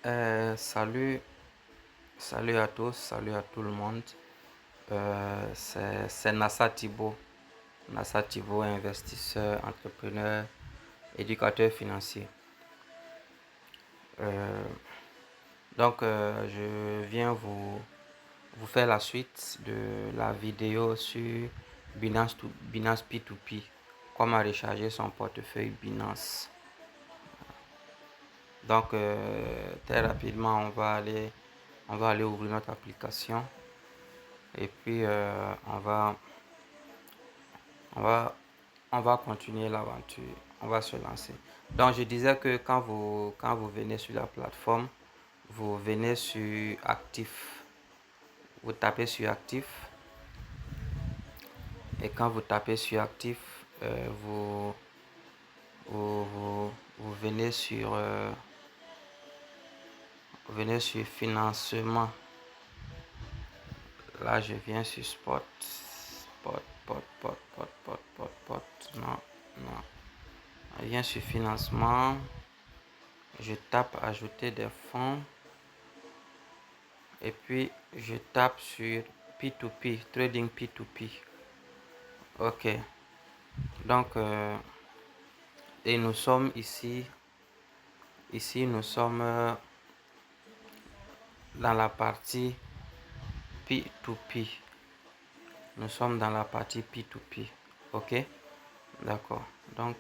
Salut, salut à tous, salut à tout le monde. C'est Nassa Thibault. Nassa Thibault, investisseur, entrepreneur, éducateur financier. Euh, je viens vous faire la suite de la vidéo sur Binance P2P. Comment recharger son portefeuille Binance. Très rapidement, on va aller ouvrir notre application et puis on va, on va continuer l'aventure. On va se lancer. Donc, je disais que quand vous venez sur la plateforme, vous venez sur Actif. Vous tapez sur Actif. Et quand vous tapez sur Actif, vous venez sur Financement. Là, je viens sur Spot. Non, non. Je viens sur Financement. Je tape Ajouter des fonds. Et puis, je tape sur P2P, Trading P2P. Ok. Donc, et nous sommes ici. Ici, nous sommes dans la partie P2P. Nous sommes dans la partie P2P. Ok. D'accord. Donc,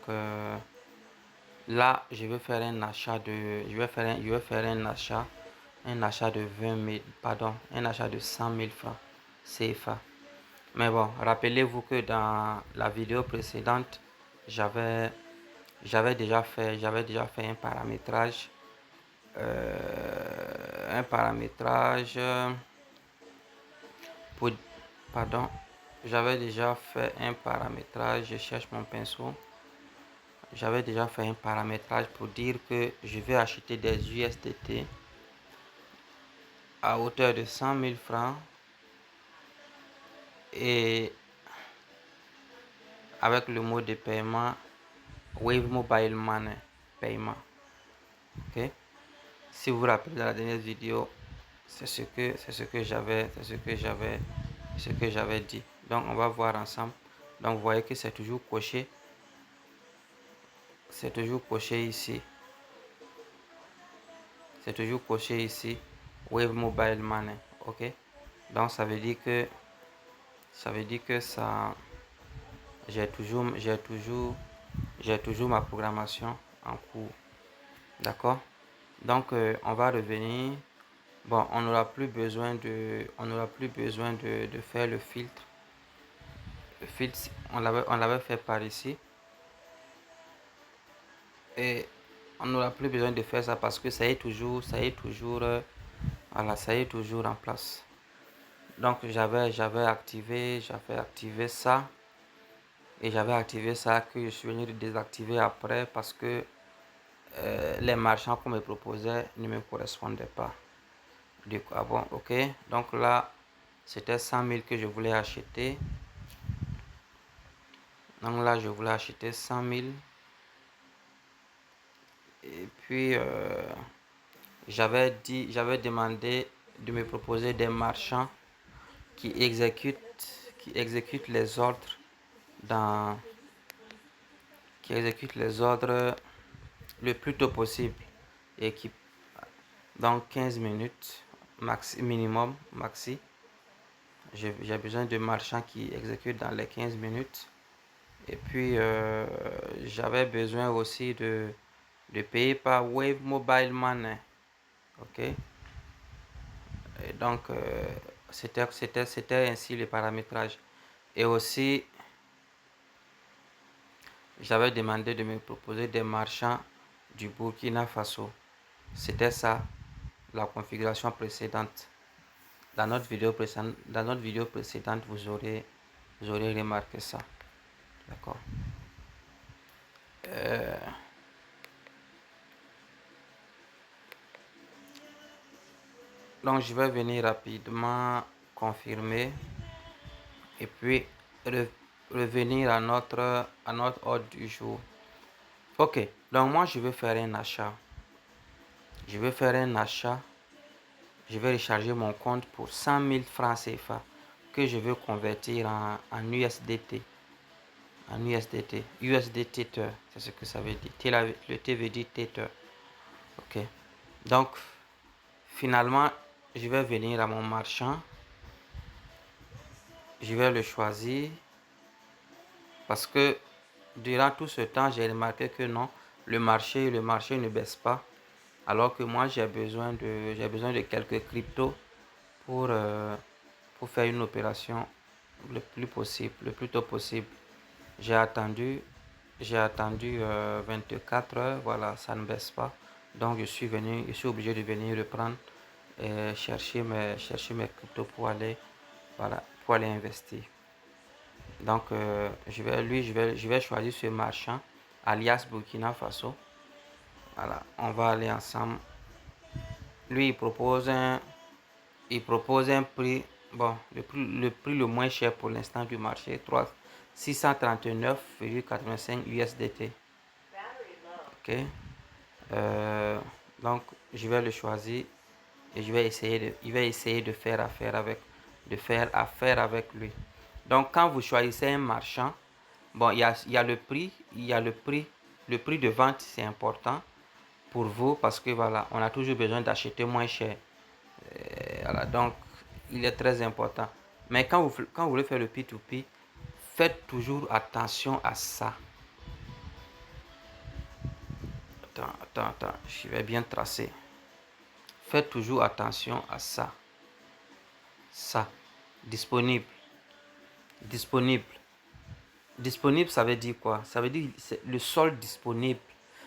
là, je vais faire un achat de... Je vais faire un achat de 20 000, pardon, un achat de 100 000 francs CFA. Mais bon, rappelez-vous que dans la vidéo précédente, j'avais déjà fait un paramétrage, pour, pardon, j'avais déjà fait un paramétrage, je cherche mon pinceau, j'avais déjà fait un paramétrage pour dire que je vais acheter des USDT à hauteur de 100 000 francs et avec le mode de paiement Wave Mobile Money paiement. Ok. Si vous vous rappelez de la dernière vidéo, c'est ce que j'avais dit. Donc on va voir ensemble. Donc vous voyez que c'est toujours coché. C'est toujours coché ici. C'est toujours coché ici. Wave Mobile Money. Ok. Donc ça veut dire que ça j'ai toujours ma programmation en cours. D'accord. Donc on va revenir. Bon, on n'aura plus besoin de faire le filtre. Le filtre, on l'avait fait par ici. Et on n'aura plus besoin de faire ça parce que ça est toujours voilà, ça est toujours en place. Donc j'avais activé ça. Et j'avais activé ça que je suis venu de désactiver après parce que les marchands qu'on me proposait ne me correspondaient pas. Du coup, ah bon, ok. Donc là, c'était 100 000 que je voulais acheter. Donc là, je voulais acheter 100 000. Et puis, j'avais demandé de me proposer des marchands qui exécutent les ordres dans, qui exécutent les ordres le plus tôt possible et qui dans 15 minutes minimum maxi. J'ai besoin de marchands qui exécutent dans les 15 minutes. Et puis j'avais besoin aussi de payer par Wave Mobile Money. Ok. Et donc c'était ainsi le paramétrage. Et aussi j'avais demandé de me proposer des marchands du Burkina Faso. C'était ça la configuration précédente. Dans notre vidéo précédente, vous aurez remarqué ça. D'accord. Donc je vais venir rapidement confirmer et puis revenir à notre ordre du jour. Ok, donc moi je vais faire un achat. Je veux faire un achat. Je vais recharger mon compte pour 100 000 francs CFA que je veux convertir en USDT. En USDT. USD Tether, c'est ce que ça veut dire. Le T veut dire Tether. Ok. Donc, finalement, je vais venir à mon marchand. Je vais le choisir. Parce que durant tout ce temps, j'ai remarqué que non, le marché ne baisse pas. Alors que moi, j'ai besoin de quelques cryptos pour faire une opération le plus tôt possible. J'ai attendu 24 heures, voilà, ça ne baisse pas. Donc je suis obligé de venir reprendre et chercher mes cryptos pour aller, voilà, pour aller investir. Donc je vais choisir ce marchand alias Burkina Faso. Voilà, on va aller ensemble. Lui il propose un prix, bon, le prix le moins cher pour l'instant du marché, 639,85 USDT. Ok. Donc, je vais le choisir et il va essayer de faire affaire avec lui. Donc, quand vous choisissez un marchand, bon, il y a le prix, le prix de vente, c'est important pour vous parce que voilà, on a toujours besoin d'acheter moins cher. Voilà, donc il est très important. Mais quand vous voulez faire le P2P, faites toujours attention à ça. Attends, je vais bien tracer. Faites toujours attention à ça. Ça, disponible. Disponible. Disponible, ça veut dire quoi? Ça veut dire le solde disponible.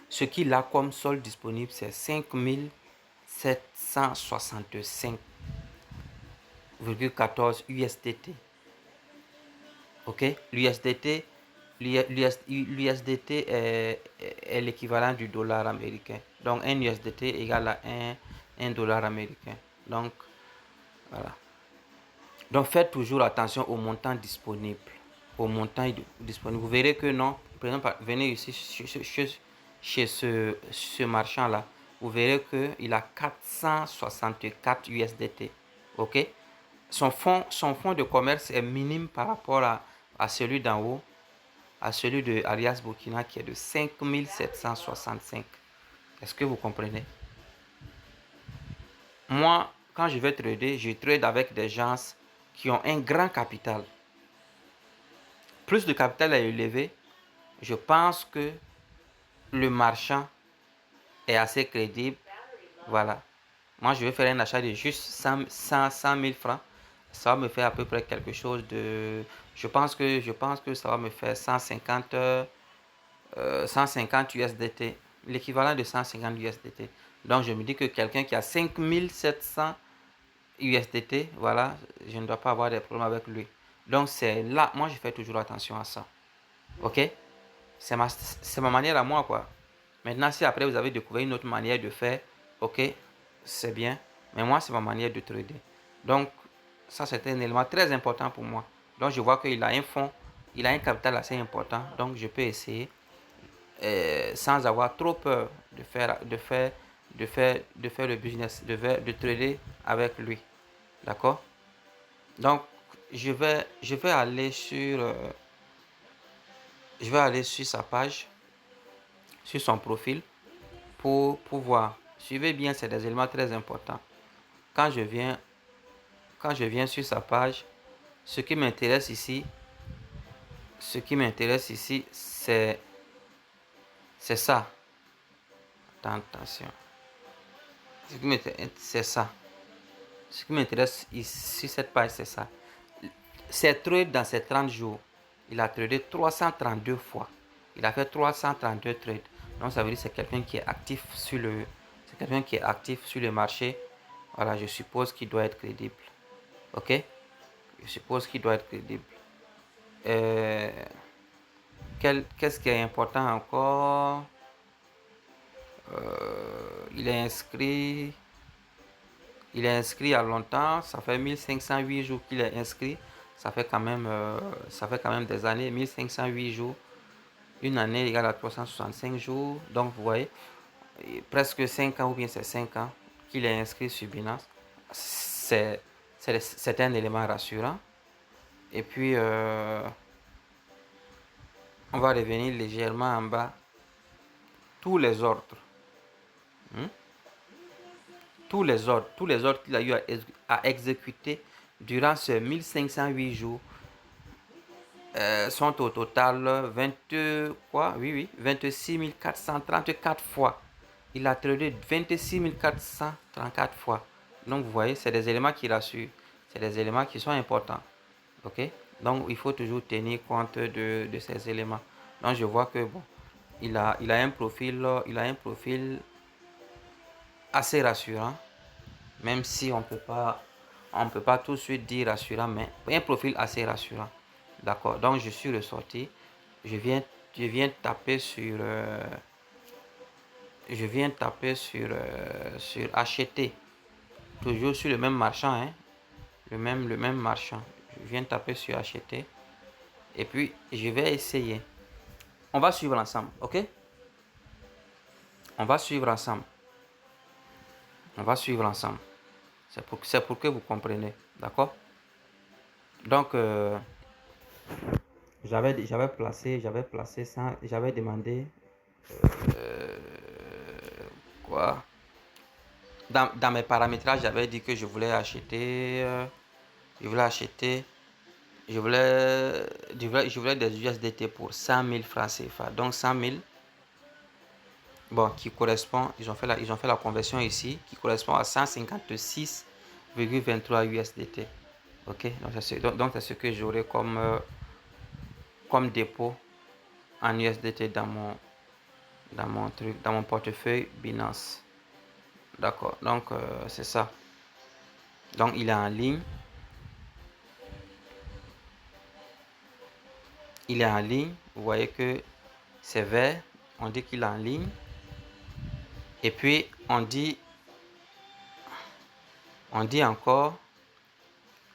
Ce qu'il a comme solde disponible, c'est 5765,14 USDT. Ok? L'USDT est l'équivalent du dollar américain. Donc, un USDT égale à un dollar américain. Donc, voilà. Donc, faites toujours attention au montant disponible. Au montant disponible. Vous verrez que non. Par exemple, venez ici chez ce marchand-là. Vous verrez qu'il a 464 USDT. Ok? Son fonds de commerce est minime par rapport à celui d'en haut, à celui de Alias Burkina qui est de 5765. Est-ce que vous comprenez? Moi, quand je vais trader, je trade avec des gens qui ont un grand capital. Plus le capital est élevé, je pense que le marchand est assez crédible. Voilà. Moi, je vais faire un achat de juste 100 000 francs. Ça va me faire à peu près quelque chose de... Je pense que ça va me faire 150 USDT. L'équivalent de 150 USDT. Donc, je me dis que quelqu'un qui a 5700 USDT, voilà, je ne dois pas avoir de problème avec lui. Donc, c'est là, moi, je fais toujours attention à ça. Ok? C'est ma manière à moi, quoi. Maintenant, si après vous avez découvert une autre manière de faire, ok, c'est bien. Mais moi, c'est ma manière de trader. Donc, ça, c'est un élément très important pour moi. Donc, je vois qu'il a un fonds, il a un capital assez important. Donc, je peux essayer, sans avoir trop peur de faire le business, de trader avec lui. D'accord? Donc, je vais aller sur sa page, sur son profil, pour voir. Suivez bien, c'est des éléments très importants. Quand je viens sur sa page, ce qui m'intéresse ici, c'est ça. Attention. C'est ça. Ce qui m'intéresse ici, cette page, c'est ça. Ses trades dans ces 30 jours, il a tradé 332 fois. Il a fait 332 trades. Donc ça veut dire que c'est quelqu'un qui est actif sur le marché. Voilà, je suppose qu'il doit être crédible. Ok? Je suppose qu'il doit être crédible. Qu'est-ce qui est important encore? Il est inscrit. Il est inscrit à longtemps. Ça fait 1508 jours qu'il est inscrit. Ça fait quand même des années. 1508 jours. Une année égale à 365 jours. Donc, vous voyez, presque 5 ans ou bien c'est 5 ans qu'il est inscrit sur Binance. C'est un élément rassurant. Et puis, on va revenir légèrement en bas. Tous les ordres. Tous les ordres qu'il a eu à exécuter durant ces 1508 jours sont au total 26 434 fois. Il a tradé 26 434 fois. Donc vous voyez, c'est des éléments qui rassurent. C'est des éléments qui sont importants. Ok? Donc il faut toujours tenir compte de ces éléments. Donc je vois que bon, il a un profil assez rassurant. Même si on peut pas tout de suite dire rassurant, mais un profil assez rassurant. D'accord. Donc je suis ressorti. Je viens taper sur sur acheter. Toujours sur le même marchand, hein. Le même marchand. Je viens taper sur acheter. Et puis je vais essayer. On va suivre ensemble, ok? On va suivre ensemble. On va suivre ensemble. C'est pour que vous compreniez. D'accord? Donc, j'avais placé ça. J'avais demandé quoi? Dans mes paramétrages, j'avais dit que je voulais acheter. Je voulais des USDT pour 100 000 francs CFA. Donc 100 000. Bon, qui correspond, ils ont fait la conversion ici, qui correspond à 156,23 USDT. Ok, donc c'est ce que j'aurai comme dépôt en USDT dans mon portefeuille Binance. D'accord, donc c'est ça. Donc il est en ligne. Il est en ligne. Vous voyez que c'est vert. On dit qu'il est en ligne. Et puis on dit encore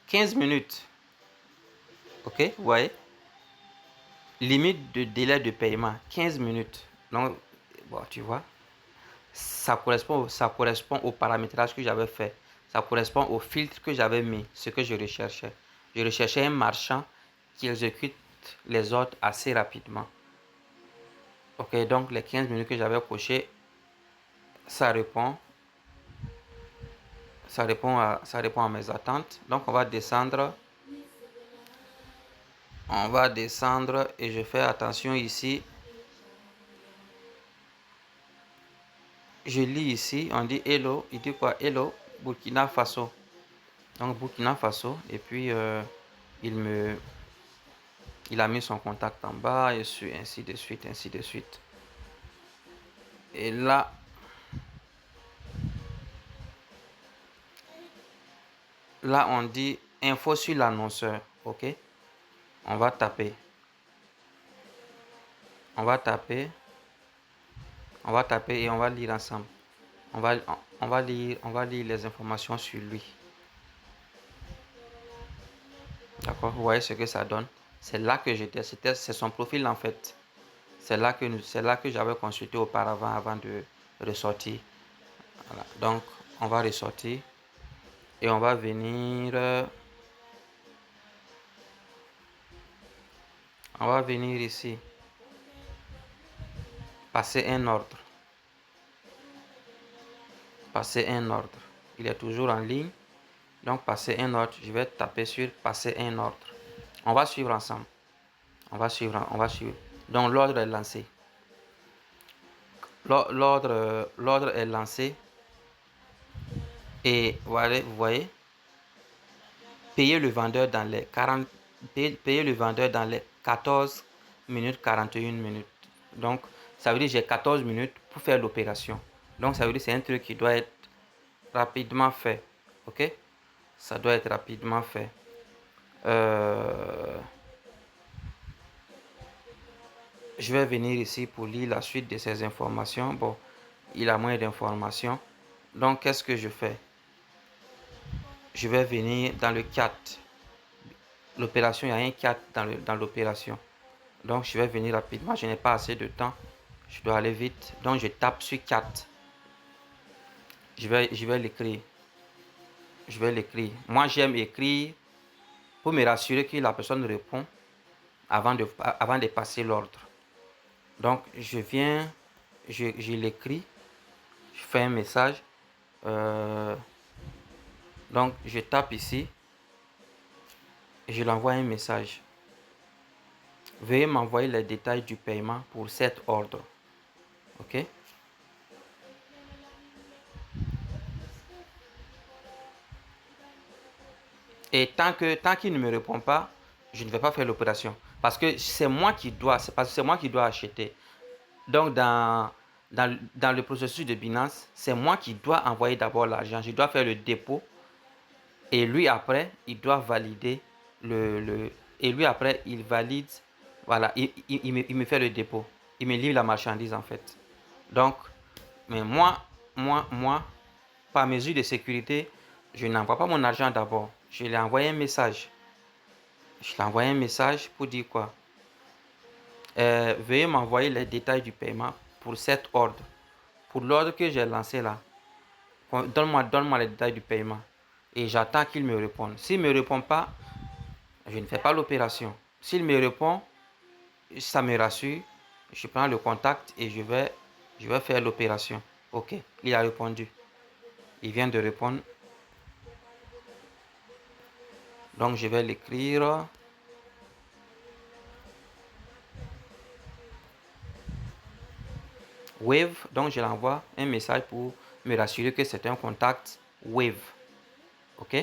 15 minutes. Ok, vous voyez. Limite de délai de paiement 15 minutes. Donc, bon, tu vois, ça correspond au paramétrage que j'avais fait. Ça correspond au filtre que j'avais mis, ce que je recherchais. Je recherchais un marchand qui exécute les ordres assez rapidement. Ok, donc les 15 minutes que j'avais coché, ça répond à mes attentes. Donc on va descendre. Et je fais attention ici. Je lis ici, on dit hello. Il dit quoi? Hello, Burkina Faso. Donc Burkina Faso. Et puis il a mis son contact en bas et ainsi de suite. Et là, on dit info sur l'annonceur. Ok, on va taper et on va lire ensemble. On va lire les informations sur lui. D'accord, vous voyez ce que ça donne. C'est là que c'est son profil en fait. C'est là que j'avais consulté auparavant avant de ressortir. Voilà. Donc on va ressortir et on va venir ici, passer un ordre. Il est toujours en ligne. Donc passer un ordre, je vais taper sur passer un ordre. On va suivre ensemble. On va suivre. Donc l'ordre est lancé. L'ordre est lancé. Et voilà, vous voyez, payer le vendeur dans les 14 minutes 41 minutes. Donc ça veut dire j'ai 14 minutes pour faire l'opération. Donc ça veut dire c'est un truc qui doit être rapidement fait. Ok, ça doit être rapidement fait. Je vais venir ici pour lire la suite de ces informations. Bon, il a moins d'informations. Donc qu'est-ce que je fais? Je vais venir dans le 4. L'opération, il y a un 4 dans l'opération. Donc je vais venir rapidement. Je n'ai pas assez de temps. Je dois aller vite. Donc je tape sur 4. je vais l'écrire. Je vais l'écrire. Moi, j'aime écrire pour me rassurer que la personne répond avant de passer l'ordre. Donc, je viens, je l'écris, je fais un message. Donc, je tape ici et je l'envoie un message. Veuillez m'envoyer les détails du paiement pour cet ordre. OK? Et tant qu'il ne me répond pas, je ne vais pas faire l'opération. Parce que c'est moi qui dois acheter. Donc, dans le processus de Binance, c'est moi qui dois envoyer d'abord l'argent. Je dois faire le dépôt. Et lui, après, il doit valider et lui, après, il valide. Voilà, il me fait le dépôt. Il me livre la marchandise, en fait. Donc, mais moi, par mesure de sécurité, je n'envoie pas mon argent d'abord. Je lui ai envoyé un message. Je lui ai envoyé un message pour dire quoi? Veuillez m'envoyer les détails du paiement pour cet ordre. Pour l'ordre que j'ai lancé là. Donne-moi les détails du paiement. Et j'attends qu'il me réponde. S'il ne me répond pas, je ne fais pas l'opération. S'il me répond, ça me rassure. Je prends le contact et je vais faire l'opération. Ok, il a répondu. Il vient de répondre. Donc je vais l'écrire. Wave. Donc je l'envoie un message pour me rassurer que c'est un contact Wave. Ok.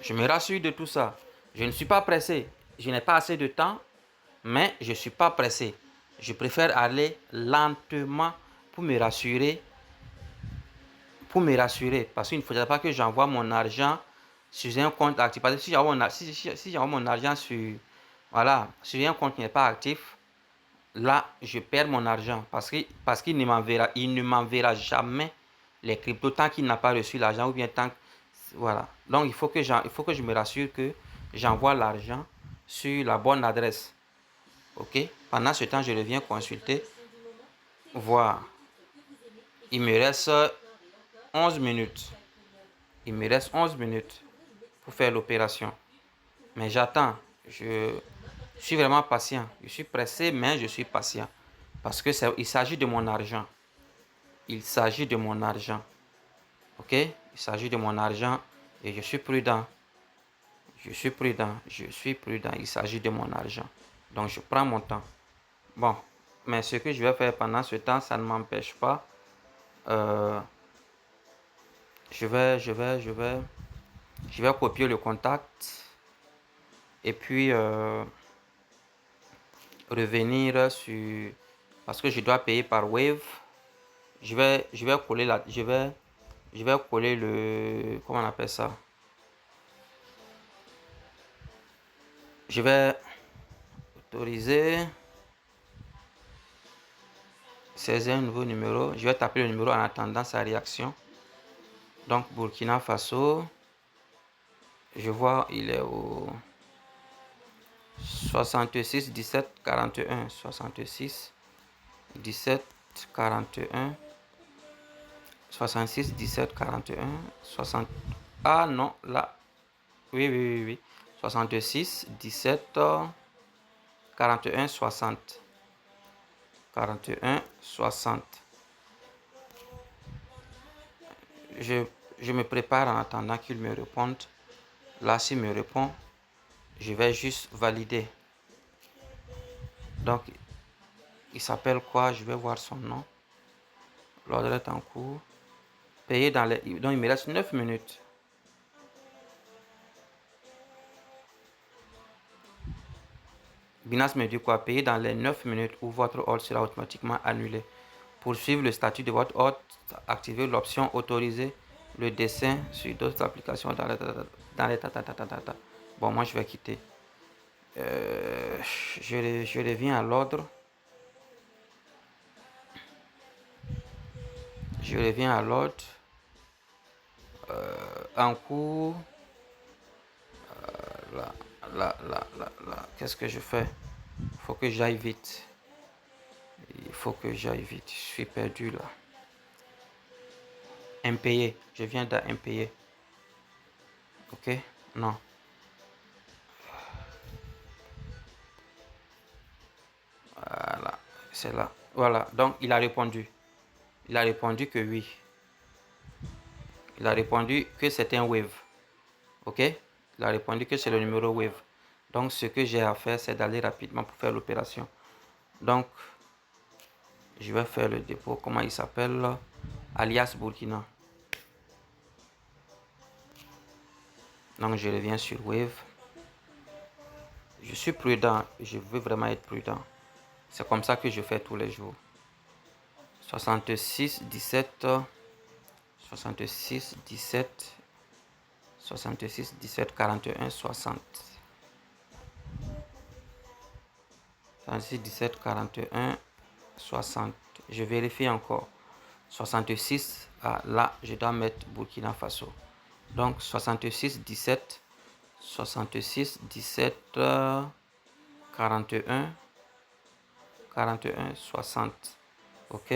Je me rassure de tout ça. Je ne suis pas pressé. Je n'ai pas assez de temps, mais je ne suis pas pressé. Je préfère aller lentement pour me rassurer. Parce qu'il ne faudrait pas que j'envoie mon argent sur un compte actif. Parce que si j'envoie mon argent sur, voilà, sur un compte qui n'est pas actif, là, je perds mon argent. Parce qu'il ne m'enverra jamais les cryptos tant qu'il n'a pas reçu l'argent ou bien tant que, voilà. Donc, il faut que je me rassure que j'envoie l'argent sur la bonne adresse. OK? Pendant ce temps, je reviens consulter, voir. Il me reste 11 minutes. Il me reste 11 minutes pour faire l'opération. Mais j'attends. Je suis vraiment patient. Je suis pressé, mais je suis patient. Parce que il s'agit de mon argent. Il s'agit de mon argent. OK? Il s'agit de mon argent et je suis prudent. Je suis prudent. Je suis prudent. Il s'agit de mon argent. Donc, je prends mon temps. Bon. Mais ce que je vais faire pendant ce temps, ça ne m'empêche pas. Je vais copier le contact. Et puis, revenir sur... Parce que je dois payer par Wave. Je vais coller je vais coller le... Comment on appelle ça? Je vais autoriser. Saisir un nouveau numéro. Je vais taper le numéro en attendant sa réaction. Donc, Burkina Faso. Je vois, il est au 66 17 41. 66 17 41. 66 17 41. 60. Ah non, là. Oui. 66 17 41 60. 41 60. Je me prépare en attendant qu'il me réponde. Là, s'il me répond, je vais juste valider. Donc, il s'appelle quoi? Je vais voir son nom. L'ordre est en cours. Payer dans les... Donc, il me reste 9 minutes. Binance me dit quoi? Payer dans les 9 minutes où votre ordre sera automatiquement annulé. Pour suivre le statut de votre ordre, activez l'option autoriser le dessin sur d'autres applications dans les Bon, moi, je vais quitter. Je reviens à l'ordre. Je reviens à l'ordre. En cours. Là. Qu'est-ce que je fais? Il faut que j'aille vite. Je suis perdu là. Impayé. Je viens d'impayé. Ok? Non. Voilà. C'est là. Voilà. Donc, il a répondu. Il a répondu que oui. Il a répondu que c'est un wave. Ok? Il a répondu que c'est le numéro wave. Donc, ce que j'ai à faire, c'est d'aller rapidement pour faire l'opération. Donc, je vais faire le dépôt. Comment il s'appelle? Alias Burkina. Donc, je reviens sur Wave. Je suis prudent. Je veux vraiment être prudent. C'est comme ça que je fais tous les jours. 66 17 66 17 66 17 41 60 66 17 41 60. Je vérifie encore. 66, ah, là, je dois mettre Burkina Faso. Donc, 66 17 66 17 41 41 60. Ok?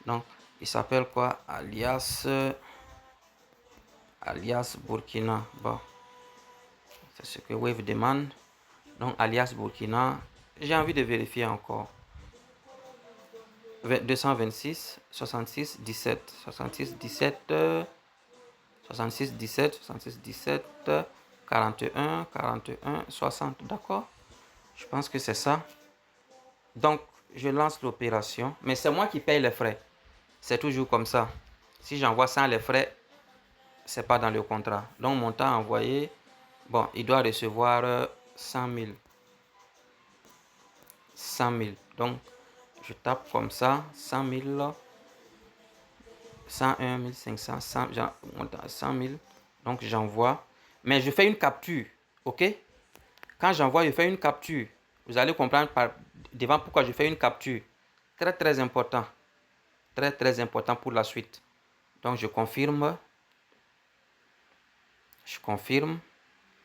Donc, il s'appelle quoi? Alias Burkina. Bon, c'est ce que Wave demande. Donc, alias Burkina. J'ai envie de vérifier encore. 226 66 17 66 17 66 17 66 17 41 41 60. D'accord? Je pense que c'est ça. Donc, je lance l'opération. Mais c'est moi qui paye les frais. C'est toujours comme ça. Si j'envoie sans les frais, c'est pas dans le contrat. Donc, mon temps envoyé, bon, il doit recevoir 100 000. 100 000. Donc, je tape comme ça, 100 000, 101 500, 100 000. Donc, j'envoie. Mais je fais une capture. OK? Quand j'envoie, je fais une capture. Vous allez comprendre devant pourquoi je fais une capture. Très, très important. Très, très important pour la suite. Donc, je confirme. Je confirme.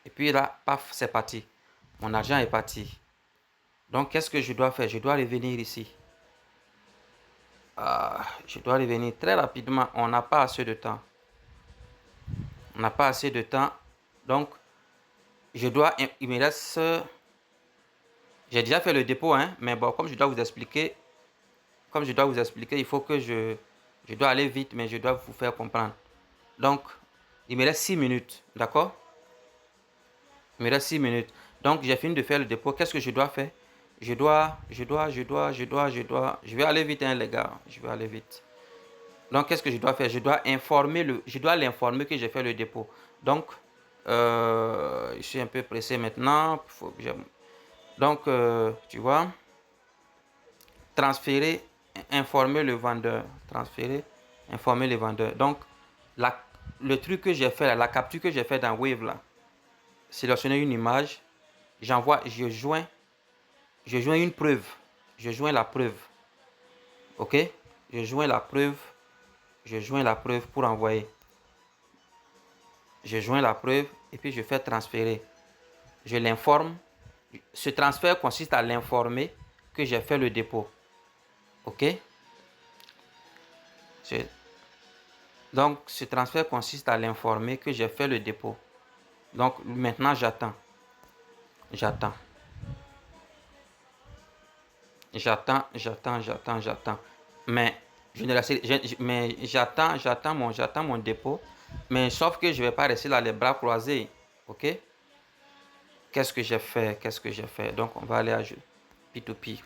Et puis là, paf, c'est parti. Mon argent est parti. Donc, qu'est-ce que je dois faire? Je dois revenir ici. Je dois revenir très rapidement. On n'a pas assez de temps. On n'a pas assez de temps. Donc, il me reste... J'ai déjà fait le dépôt, hein, mais bon, comme je dois vous expliquer, il faut que je dois aller vite, mais je dois vous faire comprendre. Donc, il me reste 6 minutes, d'accord? Il me reste 6 minutes. Donc, j'ai fini de faire le dépôt. Qu'est-ce que je dois faire? Je vais aller vite, hein, les gars. Je vais aller vite. Donc, qu'est-ce que je dois faire? Je dois l'informer que j'ai fait le dépôt. Donc, je suis un peu pressé maintenant. Donc, tu vois, transférer, informer le vendeur. Transférer, informer le vendeur. Donc, le truc que j'ai fait là, la capture que j'ai fait dans Wave là, sélectionner une image, je joins une preuve. Je joins la preuve. Ok? Je joins la preuve. Je joins la preuve pour envoyer. Je joins la preuve et puis je fais transférer. Je l'informe. Ce transfert consiste à l'informer que j'ai fait le dépôt. Ok? Donc, ce transfert consiste à l'informer que j'ai fait le dépôt. Donc, maintenant, j'attends. J'attends. J'attends. Mais j'attends mon dépôt. Mais sauf que je ne vais pas rester là les bras croisés. Ok? Qu'est-ce que j'ai fait? Donc, on va aller à P2P.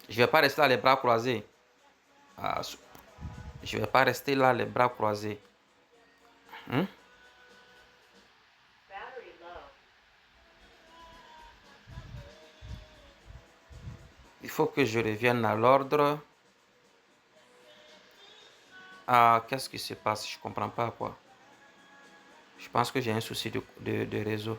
Je ne vais pas rester là les bras croisés. Je ne vais pas rester là les bras croisés. Il faut que je revienne à l'ordre. Qu'est-ce qui se passe? Je ne comprends pas quoi. Je pense que j'ai un souci de réseau.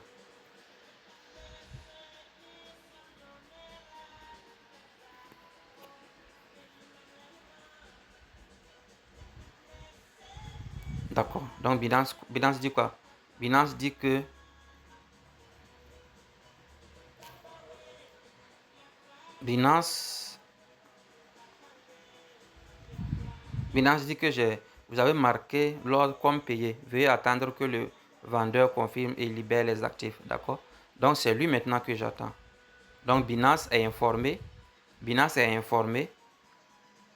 D'accord. Donc Binance dit quoi? Binance dit que Binance Binance dit que vous avez marqué l'ordre comme payé. Veuillez attendre que le vendeur confirme et libère les actifs. D'accord? Donc, c'est lui maintenant que j'attends. Donc, Binance est informé. Binance est informé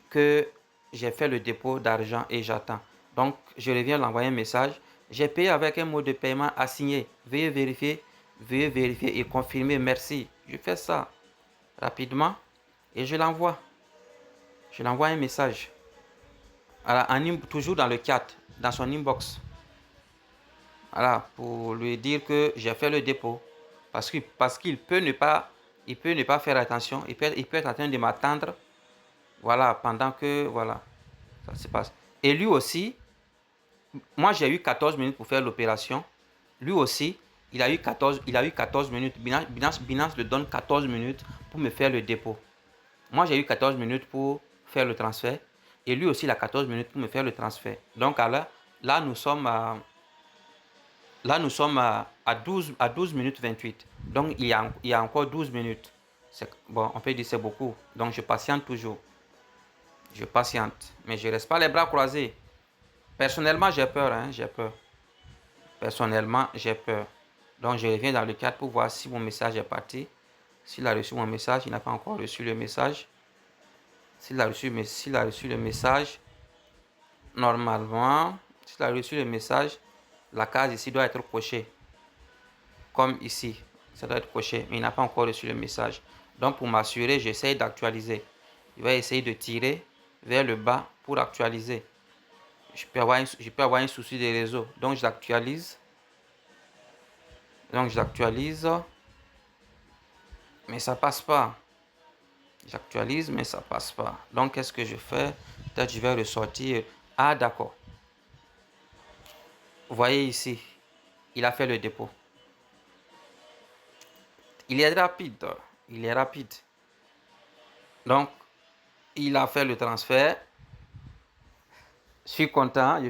que j'ai fait le dépôt d'argent et j'attends. Donc, je reviens l'envoyer un message. J'ai payé avec un mot de paiement assigné. Veuillez vérifier et confirmer. Merci. Je fais ça rapidement et je l'envoie. Je l'envoie un message. Voilà, toujours dans le chat, dans son inbox. Voilà, pour lui dire que j'ai fait le dépôt. Parce qu'il peut ne pas faire attention. Il peut être en train de m'attendre. Voilà, pendant que, voilà, ça se passe. Et lui aussi, moi j'ai eu 14 minutes pour faire l'opération. Lui aussi, il a eu 14 minutes. Binance le donne 14 minutes pour me faire le dépôt. Moi j'ai eu 14 minutes pour faire le transfert. Et lui aussi, il a 14 minutes pour me faire le transfert. Donc là nous sommes à 12 minutes 28. Donc il y a encore 12 minutes. Bon, on peut dire c'est beaucoup. Donc je patiente toujours. Je patiente. Mais je ne reste pas les bras croisés. Personnellement, j'ai peur. Hein, j'ai peur. Personnellement, j'ai peur. Donc je reviens dans le cadre pour voir si mon message est parti. S'il a reçu mon message, il n'a pas encore reçu le message. S'il a reçu le message, normalement, s'il a reçu le message, la case ici doit être cochée. Comme ici, ça doit être coché, mais il n'a pas encore reçu le message. Donc pour m'assurer, j'essaie d'actualiser. Je vais essayer de tirer vers le bas pour actualiser. Je peux avoir un souci de réseau. Donc j'actualise. Mais ça passe pas. J'actualise, mais ça passe pas. Donc qu'est-ce que je fais? Peut-être je vais ressortir. Ah d'accord. Vous voyez ici, il a fait le dépôt. Il est rapide. Il est rapide. Donc, il a fait le transfert. Je suis content.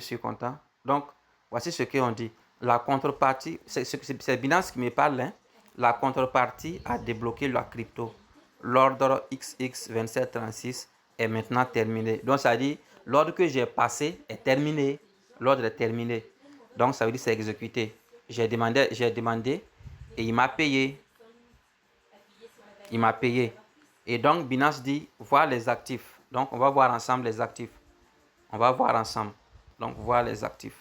Donc, voici ce qu'on dit. La contrepartie, c'est Binance qui me parle. Hein. La contrepartie a débloqué la crypto. L'ordre XX2736 est maintenant terminé. Donc, ça dit, l'ordre que j'ai passé est terminé. L'ordre est terminé. Donc, ça veut dire que c'est exécuté. J'ai demandé et il m'a payé. Il m'a payé. Et donc, Binance dit, voir les actifs. Donc, on va voir ensemble les actifs. On va voir ensemble. Donc, voir les actifs.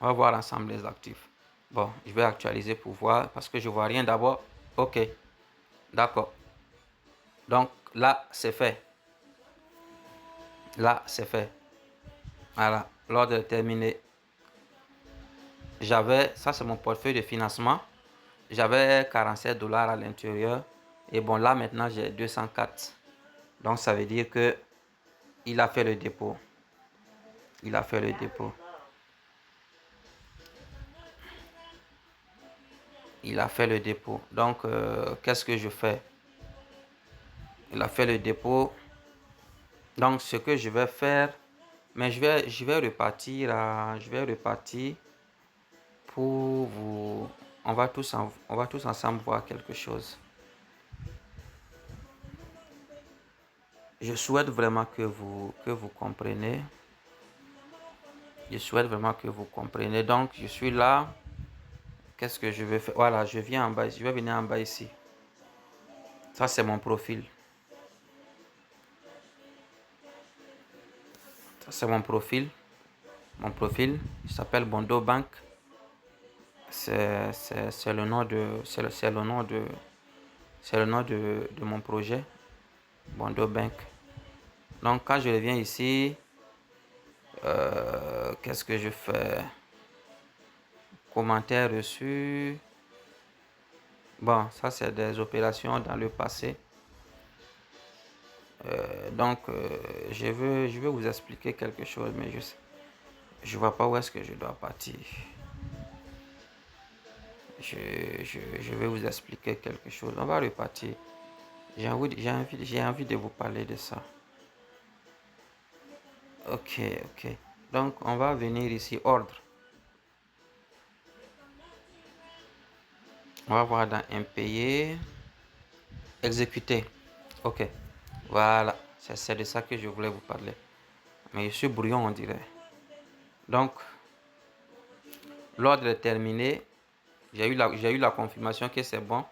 On va voir ensemble les actifs. Bon, je vais actualiser pour voir parce que je vois rien d'abord. OK. D'accord. Donc, là, c'est fait. Là, c'est fait. Voilà. L'ordre est terminé. Ça c'est mon portefeuille de financement. J'avais 47 $ à l'intérieur. Et bon, là, maintenant, j'ai 204. Donc, ça veut dire que il a fait le dépôt. Il a fait le dépôt. Il a fait le dépôt. Donc, qu'est-ce que je fais? Il a fait le dépôt. Donc, ce que je vais faire, mais je vais repartir pour vous. On va tous ensemble voir quelque chose. Je souhaite vraiment que vous compreniez. Je souhaite vraiment que vous compreniez. Donc, je suis là. Qu'est-ce que je vais faire? Voilà, je viens en bas. Je vais venir en bas ici. Ça, c'est mon profil. Ça, c'est mon profil. Mon profil, il s'appelle Bondo Bank. C'est le nom de mon projet, Bondo Bank. Donc, quand je reviens ici, qu'est-ce que je fais? Commentaires reçus. Bon, ça, c'est des opérations dans le passé. Donc, je veux vous expliquer quelque chose, mais je vois pas où est-ce que je dois partir. Je vais vous expliquer quelque chose. On va repartir. J'ai envie de vous parler de ça. Ok. Donc, on va venir ici, ordre. On va voir dans impayé, exécuter. Ok. Voilà. C'est de ça que je voulais vous parler. Mais je suis brouillon, on dirait. Donc, l'ordre est terminé. J'ai eu la confirmation que c'est bon.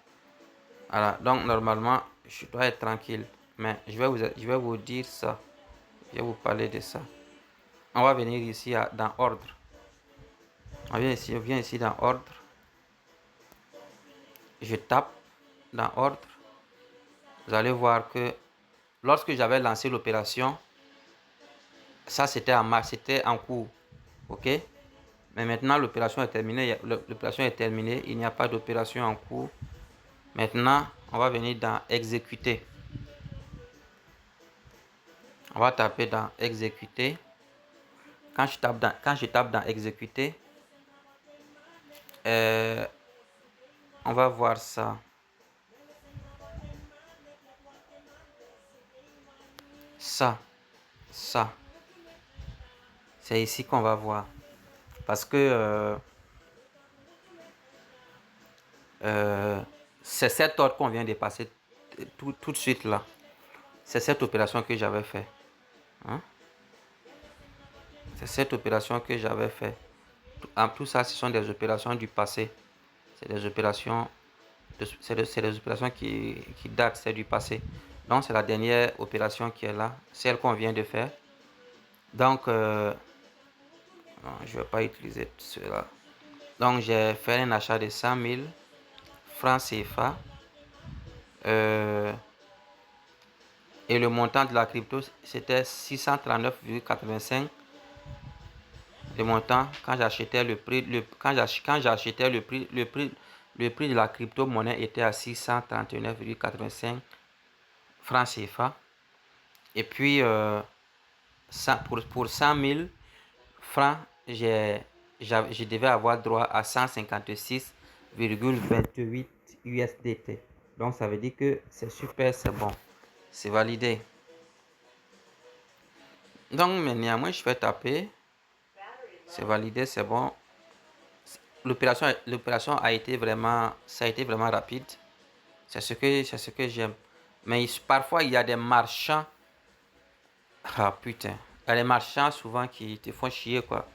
Voilà. Donc, normalement, je dois être tranquille. Mais je vais vous dire ça. Je vais vous parler de ça. On va venir ici dans ordre. On vient ici dans ordre. Je tape dans ordre. Vous allez voir que lorsque j'avais lancé l'opération, ça c'était en cours. Ok? Mais maintenant l'opération est terminée. L'opération est terminée. Il n'y a pas d'opération en cours. Maintenant, on va venir dans exécuter. On va taper dans exécuter. Quand je tape dans exécuter, on va voir ça. Ça. C'est ici qu'on va voir. Parce que c'est cet ordre qu'on vient de passer tout de suite là. C'est cette opération que j'avais fait. Hein? C'est cette opération que j'avais fait. En tout ça, ce sont des opérations du passé. C'est des opérations, des opérations qui datent, c'est du passé. Donc, c'est la dernière opération qui est là, celle qu'on vient de faire. Donc, non, je ne vais pas utiliser cela. Donc, j'ai fait un achat de 100 000 francs CFA. Et le montant de la crypto, c'était 639,85. Le montant, quand j'achetais le prix, le prix de la crypto-monnaie était à 639,85 francs CFA. Et puis, pour 100 000 francs, je devais avoir droit à 156,28 USDT. Donc, ça veut dire que c'est super, c'est bon. C'est validé. Donc, mais néanmoins, je vais taper. C'est validé, c'est bon. L'opération a été vraiment rapide. C'est ce que j'aime. Mais parfois, il y a des marchands. Ah putain. Il y a des marchands souvent qui te font chier, quoi.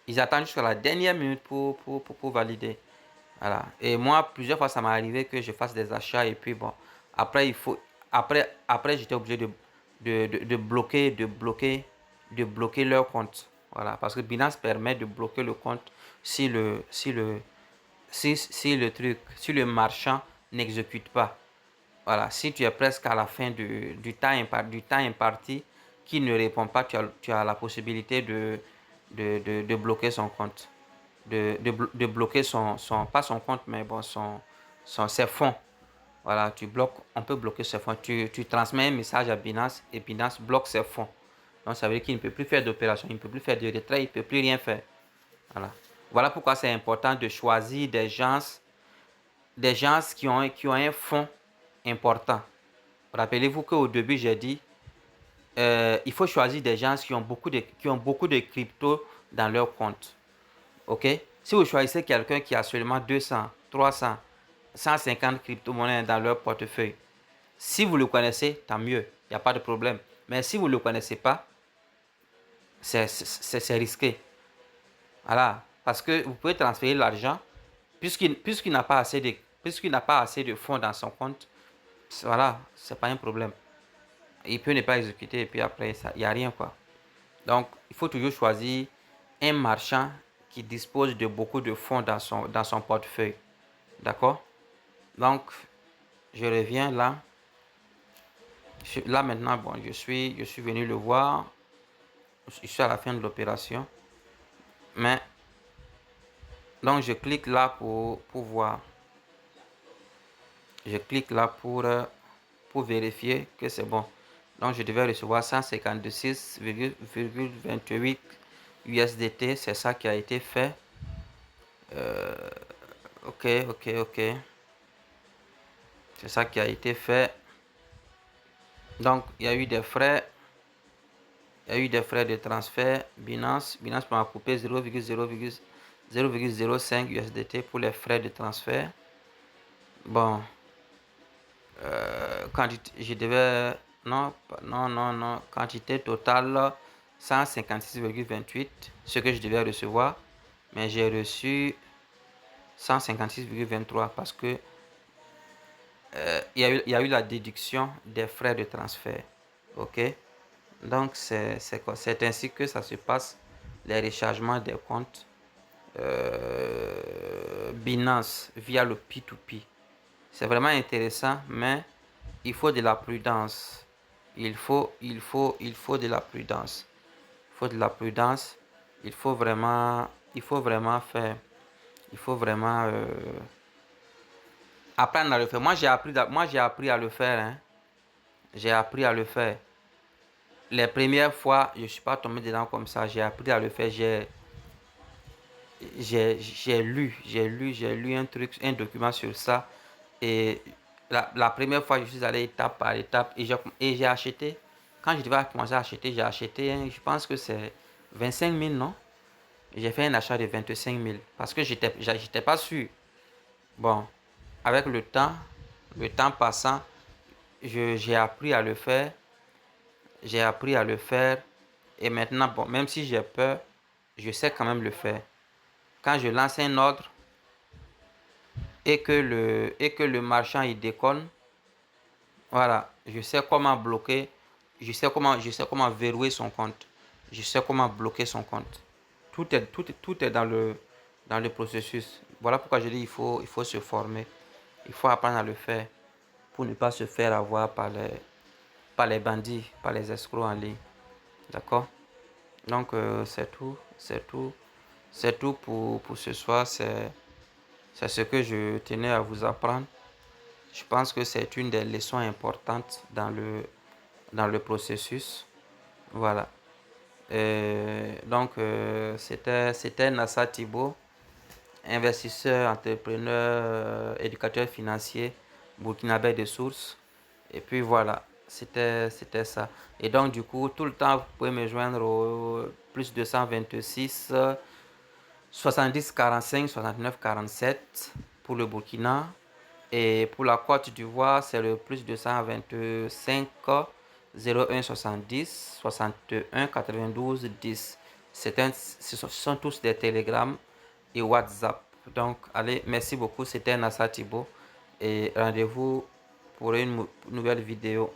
Ils attendent jusqu'à la dernière minute pour valider. Voilà. Et moi, plusieurs fois, ça m'est arrivé que je fasse des achats et puis bon. Après, après j'étais obligé de bloquer leur compte. Voilà. Parce que Binance permet de bloquer le compte si le si le marchand n'exécute pas. Voilà, si tu es presque à la fin du temps imparti, qui ne répond pas, tu as la possibilité de bloquer son compte. De bloquer pas son compte, mais bon, ses fonds. Voilà, on peut bloquer ses fonds. Tu transmets un message à Binance et Binance bloque ses fonds. Donc ça veut dire qu'il ne peut plus faire d'opération, il ne peut plus faire de retrait, il ne peut plus rien faire. Voilà. Voilà pourquoi c'est important de choisir des gens qui ont un fonds important. Rappelez-vous qu'au début, j'ai dit, il faut choisir des gens qui ont beaucoup de crypto dans leur compte. OK? Si vous choisissez quelqu'un qui a seulement 200, 300, 150 crypto-monnaies dans leur portefeuille, si vous le connaissez, tant mieux, il n'y a pas de problème. Mais si vous ne le connaissez pas, c'est risqué. Voilà. Parce que vous pouvez transférer l'argent, puisqu'il n'a pas assez de fonds dans son compte, voilà, c'est pas un problème. Il peut ne pas exécuter et puis après, il n'y a rien, quoi. Donc, il faut toujours choisir un marchand qui dispose de beaucoup de fonds dans son portefeuille. D'accord? Donc, je reviens là. Là maintenant, bon, je suis venu le voir. Je suis à la fin de l'opération. Mais, donc je clique là pour voir. Je clique là pour vérifier que c'est bon. Donc je devais recevoir 156,28 USDT. C'est ça qui a été fait. Ok. C'est ça qui a été fait. Donc il y a eu des frais. Il y a eu des frais de transfert. Binance m'a coupé 0,05 USDT pour les frais de transfert. Bon. quantité, je devais, non, non, quantité totale 156,28, ce que je devais recevoir, mais j'ai reçu 156,23 parce que il y a eu la déduction des frais de transfert. Ok, donc c'est ainsi que ça se passe, les rechargements des comptes Binance via le P2P. C'est vraiment intéressant, mais il faut de la prudence. Il faut de la prudence. Il faut de la prudence. Il faut vraiment faire. Il faut vraiment apprendre à le faire. Moi, j'ai appris à le faire. Hein. J'ai appris à le faire. Les premières fois, je ne suis pas tombé dedans comme ça. J'ai appris à le faire. J'ai lu un truc, un document sur ça. Et la première fois, je suis allé étape par étape et j'ai acheté. Quand je devais commencer à acheter, j'ai acheté, je pense que c'est 25 000, non? J'ai fait un achat de 25 000 parce que j'étais pas sûr. Bon, avec le temps passant, j'ai appris à le faire. J'ai appris à le faire. Et maintenant, bon, même si j'ai peur, je sais quand même le faire. Quand je lance un ordre et que le marchand il déconne, voilà, je sais comment bloquer, je sais comment verrouiller son compte. Je sais comment bloquer son compte. Tout est dans le processus. Voilà pourquoi je dis il faut se former. Il faut apprendre à le faire pour ne pas se faire avoir par les bandits, par les escrocs en ligne. D'accord? Donc c'est tout pour ce soir. C'est ce que je tenais à vous apprendre. Je pense que c'est une des leçons importantes dans le processus. Voilà. Donc, c'était Nassa Thibault, investisseur, entrepreneur, éducateur financier, burkinabé de source. Et puis voilà, c'était ça. Et donc, du coup, tout le temps, vous pouvez me joindre au plus 226 70 45 69 47 pour le Burkina. Et pour la Côte d'Ivoire, c'est le plus 225 01 70 61 92 10. Ce sont tous des télégrammes et WhatsApp. Donc, allez, merci beaucoup. C'était Nassa Thibault. Et rendez-vous pour une nouvelle vidéo.